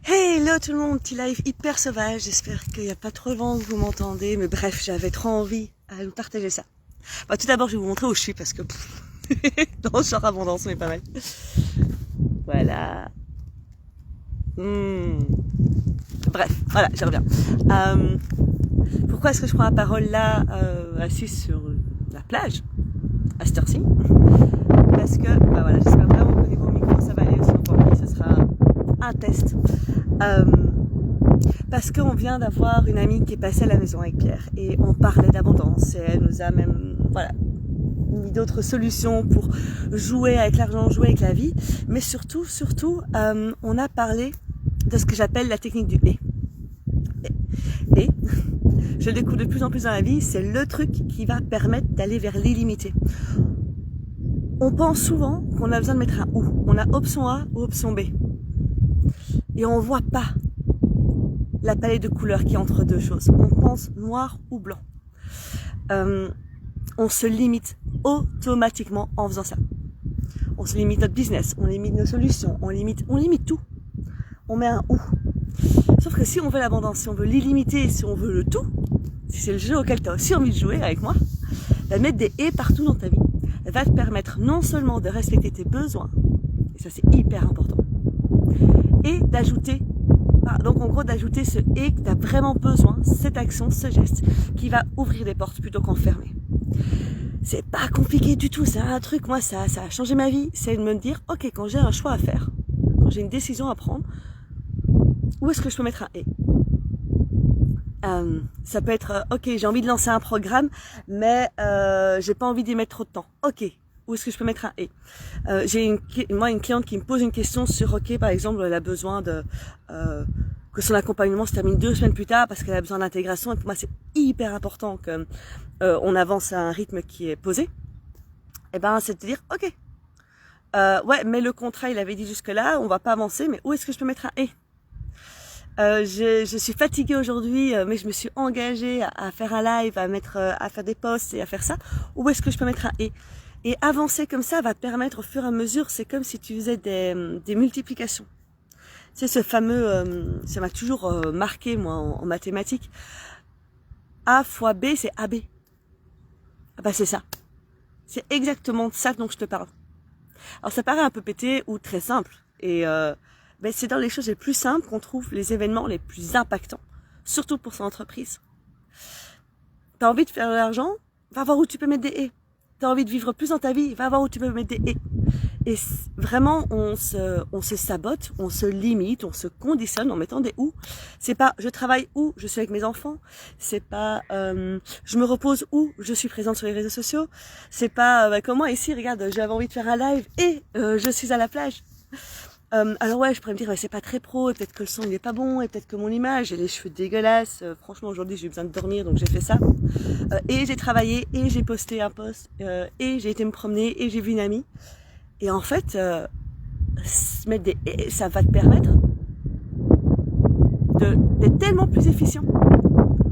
Hello tout le monde, petit live hyper sauvage, j'espère qu'il n'y a pas trop de vent que vous m'entendez, mais bref, j'avais trop envie à vous partager ça. Bah, tout d'abord, je vais vous montrer où je suis parce que dans le genre abondance, mais pas mal. Voilà. Bref, voilà, je reviens. Pourquoi est-ce que je prends la parole là, assise sur la plage, à cette heure-ci? Parce que, bah voilà, j'espère vraiment qu'au niveau micro, ça va aller aussi longtemps. Ce sera un test. Parce qu'on vient d'avoir une amie qui est passée à la maison avec Pierre et on parlait d'abondance et elle nous a même mis d'autres solutions pour jouer avec l'argent, jouer avec la vie, mais surtout on a parlé de ce que j'appelle la technique du et je le découvre de plus en plus dans la vie, c'est le truc qui va permettre d'aller vers l'illimité. On pense souvent qu'on a besoin de mettre un ou, on a option A ou option B et on voit pas la palette de couleurs qui est entre deux choses. On pense noir ou blanc. On se limite automatiquement en faisant ça. On se limite notre business, on limite nos solutions, on limite tout. On met un ou. Sauf que si on veut l'abondance, si on veut l'illimité, si on veut le tout, si c'est le jeu auquel tu as aussi envie de jouer avec moi, mettre des et partout dans ta vie va te permettre non seulement de respecter tes besoins, et ça c'est hyper important, et d'ajouter donc en gros d'ajouter ce et que tu as vraiment besoin, cette action, ce geste qui va ouvrir des portes plutôt qu'en fermer. C'est pas compliqué du tout, c'est un truc, moi ça a changé ma vie, c'est de me dire ok, quand j'ai un choix à faire, quand j'ai une décision à prendre, où est-ce que je peux mettre un et? Ça peut être ok, j'ai envie de lancer un programme mais j'ai pas envie d'y mettre trop de temps. Ok, où est-ce que je peux mettre un et? J'ai une cliente qui me pose une question sur ok, par exemple elle a besoin de que son accompagnement se termine 2 semaines plus tard parce qu'elle a besoin d'intégration et pour moi c'est hyper important que on avance à un rythme qui est posé. Et ben c'est de te dire ok, ouais mais le contrat il avait dit jusque là, on va pas avancer, mais où est-ce que je peux mettre un et? Je suis fatiguée aujourd'hui, mais je me suis engagée à faire un live, à faire des posts et à faire ça. Où est-ce que je peux mettre un et avancer comme ça va te permettre au fur et à mesure, c'est comme si tu faisais des multiplications. C'est ce fameux, ça m'a toujours marqué moi en mathématiques. A fois B, c'est AB. Ah bah c'est ça. C'est exactement de ça dont je te parle. Alors ça paraît un peu pété ou très simple. Et ben c'est dans les choses les plus simples qu'on trouve les événements les plus impactants. Surtout pour son entreprise. T'as envie de faire de l'argent? Va voir où tu peux mettre des et. T'as envie de vivre plus dans ta vie? Va voir où tu peux mettre des et. Et vraiment, on se sabote, on se limite, on se conditionne en mettant des ou. C'est pas je travaille où je suis avec mes enfants. C'est pas je me repose où je suis présente sur les réseaux sociaux. C'est pas comment ici, regarde, j'avais envie de faire un live et je suis à la plage. Alors ouais, je pourrais me dire c'est pas très pro, et peut-être que le son il est pas bon, et peut-être que mon image, j'ai les cheveux dégueulasses. Franchement aujourd'hui j'ai eu besoin de dormir donc j'ai fait ça. Et j'ai travaillé, et j'ai posté un post, et j'ai été me promener, et j'ai vu une amie. Et en fait, mettre des et ça va te permettre d'être tellement plus efficient.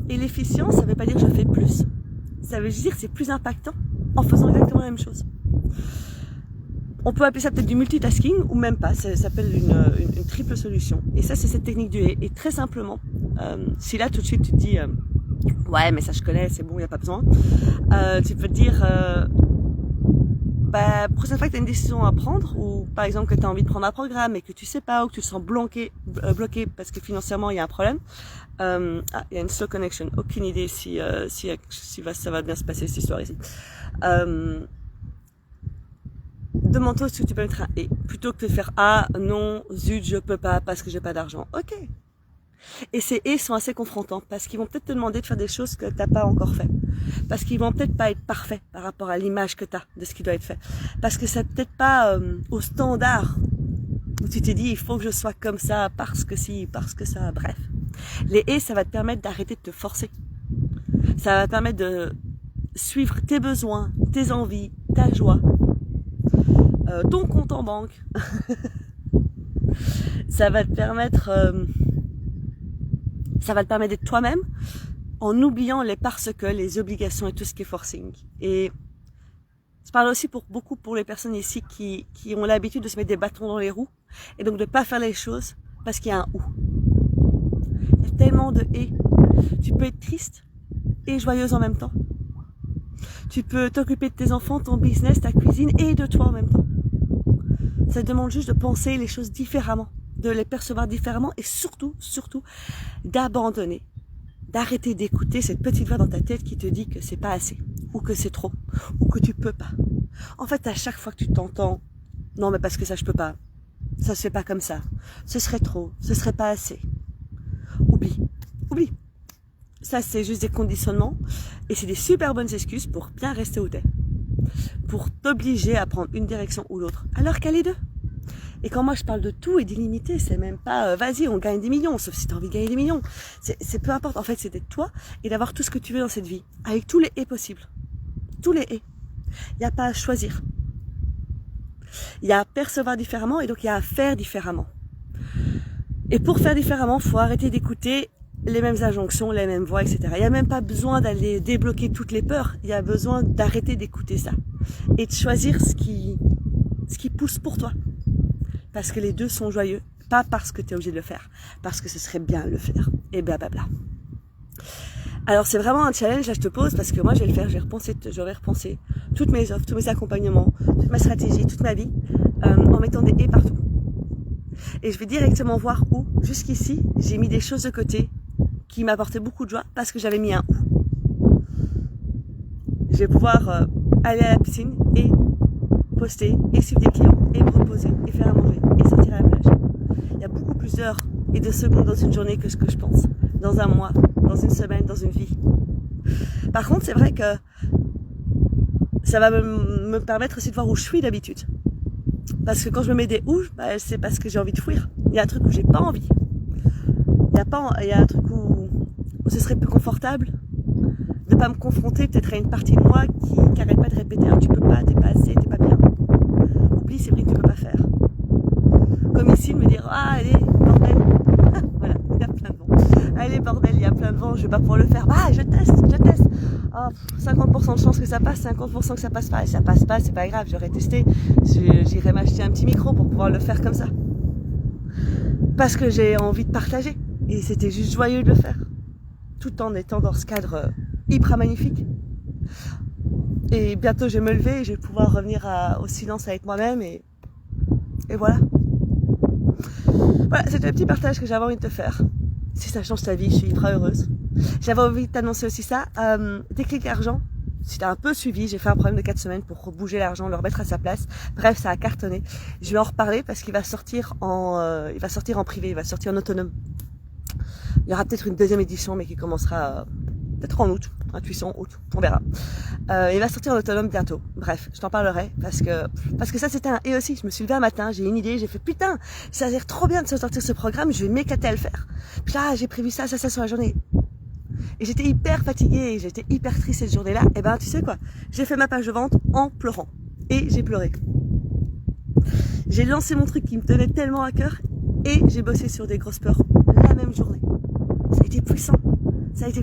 Et l'efficience, ça veut pas dire que je fais plus. Ça veut juste dire que c'est plus impactant en faisant exactement la même chose. On peut appeler ça peut-être du multitasking ou même pas, ça s'appelle une triple solution. Et ça, c'est cette technique du et très simplement, si là tout de suite tu te dis ouais mais ça je connais, c'est bon, il n'y a pas besoin, tu peux te dire bah, prochaine fois que tu as une décision à prendre, ou par exemple que tu as envie de prendre un programme et que tu sais pas, ou que tu te sens bloqué parce que financièrement il y a un problème, il y a une slow connection, aucune idée si ça va bien se passer cette histoire ici. Demande-toi si tu peux mettre un et plutôt que de faire ah non zut je peux pas parce que j'ai pas d'argent. Ok. Et ces et sont assez confrontants parce qu'ils vont peut-être te demander de faire des choses que t'as pas encore fait, parce qu'ils vont peut-être pas être parfaits par rapport à l'image que t'as de ce qui doit être fait, parce que c'est peut-être pas au standard où tu t'es dit il faut que je sois comme ça parce que si, parce que ça, bref. Les et ça va te permettre d'arrêter de te forcer. Ça va te permettre de suivre tes besoins, tes envies, ta joie. Ton compte en banque. Ça va te permettre d'être toi-même en oubliant les parce que, les obligations et tout ce qui est forcing. Et je parle aussi beaucoup pour les personnes ici qui ont l'habitude de se mettre des bâtons dans les roues et donc de pas faire les choses parce qu'il y a un ou. avec tellement de et. Tu peux être triste et joyeuse en même temps. Tu peux t'occuper de tes enfants, ton business, ta cuisine et de toi en même temps. Ça demande juste de penser les choses différemment, de les percevoir différemment et surtout, d'abandonner, d'arrêter d'écouter cette petite voix dans ta tête qui te dit que c'est pas assez, ou que c'est trop, ou que tu peux pas. En fait, à chaque fois que tu t'entends, non mais parce que ça je peux pas, ça se fait pas comme ça, ce serait trop, ce serait pas assez. Oublie. Ça c'est juste des conditionnements et c'est des super bonnes excuses pour bien rester où t'es. Pour t'obliger à prendre une direction ou l'autre, alors qu'elle est deux. Et quand moi je parle de tout et d'illimité, c'est même pas vas-y on gagne des millions, sauf si t'as envie de gagner des millions. C'est peu importe, en fait c'est d'être toi et d'avoir tout ce que tu veux dans cette vie, avec tous les et possibles. Tous les et. Il n'y a pas à choisir. Il y a à percevoir différemment et donc il y a à faire différemment. Et pour faire différemment, il faut arrêter d'écouter les mêmes injonctions, les mêmes voix, etc. Il n'y a même pas besoin d'aller débloquer toutes les peurs. Il y a besoin d'arrêter d'écouter ça. Et de choisir ce qui pousse pour toi. Parce que les deux sont joyeux. Pas parce que tu es obligé de le faire. Parce que ce serait bien de le faire. Et blablabla. Alors c'est vraiment un challenge, là je te pose, parce que moi je vais le faire. J'aurais repensé toutes mes offres, tous mes accompagnements, toute ma stratégie, toute ma vie, en mettant des et partout. Et je vais directement voir où, jusqu'ici, j'ai mis des choses de côté qui m'apportaient beaucoup de joie parce que j'avais mis un où. Je vais pouvoir aller à la piscine et poster et suivre des clients et me reposer et faire à manger et sortir à la plage. Il y a beaucoup plus d'heures et de secondes dans une journée que ce que je pense, dans un mois, dans une semaine, dans une vie. Par contre, c'est vrai que ça va me permettre aussi de voir où je suis d'habitude. Parce que quand je me mets des ou, c'est parce que j'ai envie de fuir. Il y a un truc où j'ai pas envie. Il y a un truc où ce serait plus confortable de pas me confronter peut-être à une partie de moi qui arrête pas de répéter tu peux pas, t'es pas assez, t'es pas bien. Oublie, c'est vrai que tu peux pas faire. Comme ici, de me dire allez, bordel. Voilà, il y a plein de vent. Allez, bordel, il y a plein de vent, je vais pas pouvoir le faire. Je teste. 50% de chance que ça passe, 50% que ça passe pas. Et ça passe pas, c'est pas grave, j'aurais testé. J'irai m'acheter un petit micro pour pouvoir le faire comme ça. Parce que j'ai envie de partager. Et c'était juste joyeux de le faire. Tout en étant dans ce cadre hyper magnifique. Et bientôt je vais me lever et je vais pouvoir revenir au silence avec moi-même et voilà. Voilà, c'était le petit partage que j'avais envie de te faire. Si ça change ta vie, je suis hyper heureuse. J'avais envie de t'annoncer aussi ça. Déclic argent. Si t'as un peu suivi, j'ai fait un programme de 4 semaines pour bouger l'argent, le remettre à sa place. Bref, ça a cartonné. Je vais en reparler parce qu'il va sortir en privé, il va sortir en autonome. Il y aura peut-être une deuxième édition, mais qui commencera peut-être en août, intuition août, on verra. Il va sortir en autonome bientôt. Bref, je t'en parlerai parce que ça c'était un et aussi. Je me suis levée un matin, j'ai une idée, j'ai fait putain, ça a l'air trop bien de sortir ce programme, je vais m'éclater à le faire. Puis là, j'ai prévu ça sur la journée. Et j'étais hyper fatiguée, et j'étais hyper triste cette journée-là. Et ben, tu sais quoi, j'ai fait ma page de vente en pleurant. Et j'ai pleuré. J'ai lancé mon truc qui me tenait tellement à cœur et j'ai bossé sur des grosses peurs la même journée. Ça a été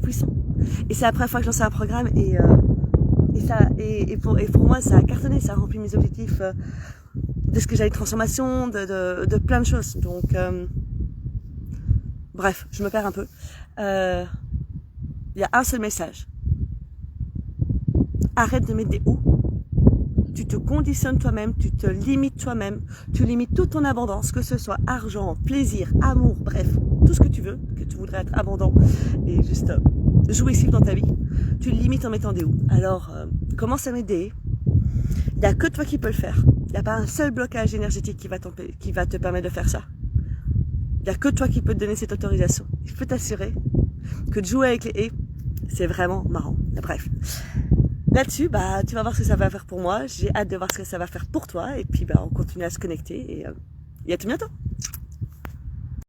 puissant. Et c'est la première fois que je lançais un programme et pour moi, ça a cartonné, ça a rempli mes objectifs de ce que j'avais de transformation, de plein de choses. Donc, bref, je me perds un peu. Il y a un seul message. Arrête de mettre des ou. Tu te conditionnes toi-même, tu te limites toi-même, tu limites toute ton abondance, que ce soit argent, plaisir, amour, bref, tout ce que tu veux, que tu voudrais être abondant et juste jouissif dans ta vie, tu le limites en mettant des ou. Alors, commence à mettre des. Il n'y a que toi qui peux le faire. Il n'y a pas un seul blocage énergétique qui va te permettre de faire ça. Il n'y a que toi qui peux te donner cette autorisation. Je peux t'assurer que de jouer avec les et, c'est vraiment marrant. Bref. Là-dessus, tu vas voir ce que ça va faire pour moi. J'ai hâte de voir ce que ça va faire pour toi. Et puis, on continue à se connecter. Et à tout bientôt.